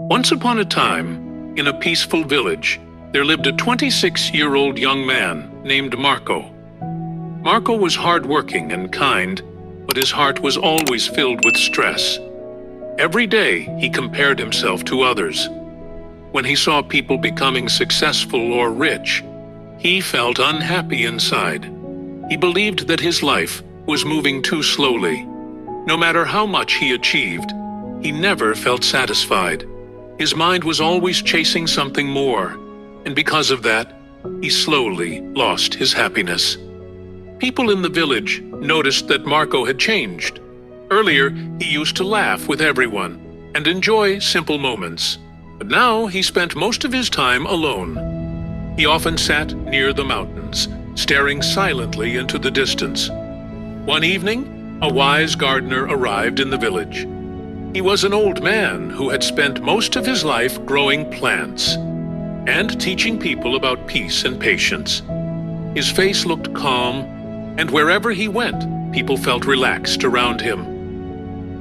Once upon a time, in a peaceful village, there lived a 26-year-old young man named Marco. Marco was hardworking and kind, but his heart was always filled with stress. Every day, he compared himself to others. When he saw people becoming successful or rich, he felt unhappy inside. He believed that his life was moving too slowly. No matter how much he achieved, he never felt satisfied. His mind was always chasing something more, and because of that, he slowly lost his happiness. People in the village noticed that Marco had changed. Earlier, he used to laugh with everyone and enjoy simple moments, but now he spent most of his time alone. He often sat near the mountains, staring silently into the distance. One evening, a wise gardener arrived in the village. He was an old man who had spent most of his life growing plants and teaching people about peace and patience. His face looked calm, and wherever he went, people felt relaxed around him.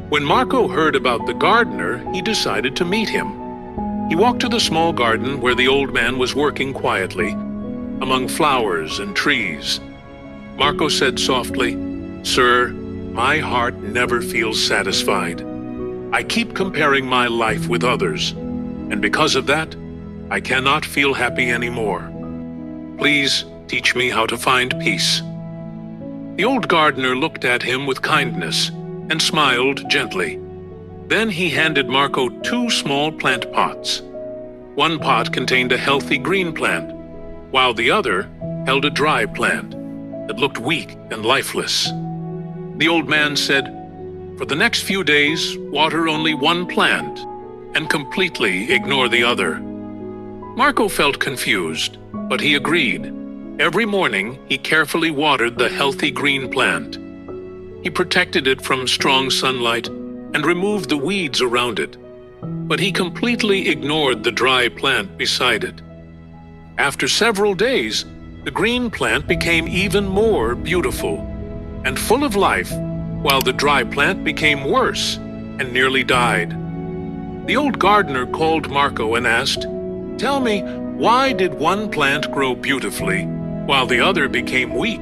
When Marco heard about the gardener, he decided to meet him. He walked to the small garden where the old man was working quietly, among flowers and trees. Marco said softly, "Sir, my heart never feels satisfied. I keep comparing my life with others, and because of that, I cannot feel happy anymore. Please teach me how to find peace." The old gardener looked at him with kindness and smiled gently. Then he handed Marco 2 small plant pots. One pot contained a healthy green plant, while the other held a dry plant that looked weak and lifeless. The old man said, "For the next few days, water only one plant and completely ignore the other." Marco felt confused, but he agreed. Every morning, he carefully watered the healthy green plant. He protected it from strong sunlight and removed the weeds around it, but he completely ignored the dry plant beside it. After several days, the green plant became even more beautiful and full of life, while the dry plant became worse and nearly died. The old gardener called Marco and asked, "Tell me, why did one plant grow beautifully while the other became weak?"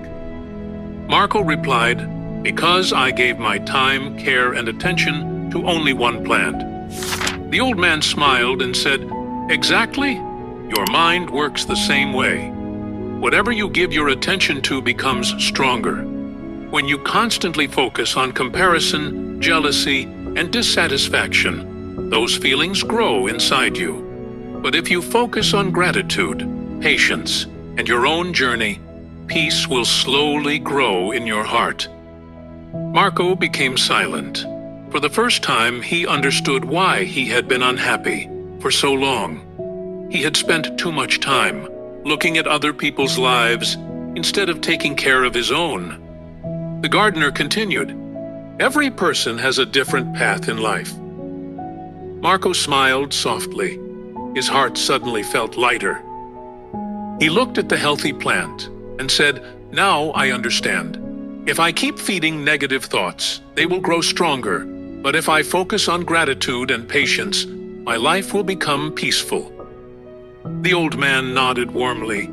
Marco replied, "Because I gave my time, care, and attention to only one plant." The old man smiled and said, "Exactly, your mind works the same way. Whatever you give your attention to becomes stronger. When you constantly focus on comparison, jealousy, and dissatisfaction, those feelings grow inside you. But if you focus on gratitude, patience, and your own journey, peace will slowly grow in your heart." Marco became silent. For the first time, he understood why he had been unhappy for so long. He had spent too much time looking at other people's lives instead of taking care of his own. The gardener continued, "Every person has a different path in life." Marco smiled softly. His heart suddenly felt lighter. He looked at the healthy plant and said, "Now I understand. If I keep feeding negative thoughts, they will grow stronger. But if I focus on gratitude and patience, my life will become peaceful." The old man nodded warmly.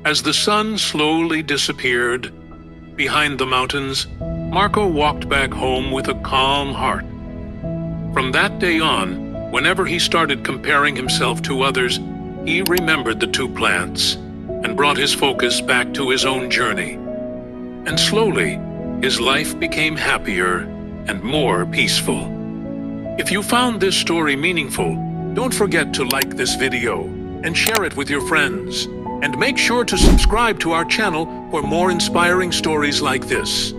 As the sun slowly disappeared behind the mountains, Marco walked back home with a calm heart. From that day on, whenever he started comparing himself to others, he remembered the 2 plants and brought his focus back to his own journey. And slowly, his life became happier and more peaceful. If you found this story meaningful, don't forget to like this video and share it with your friends. And make sure to subscribe to our channel for more inspiring stories like this.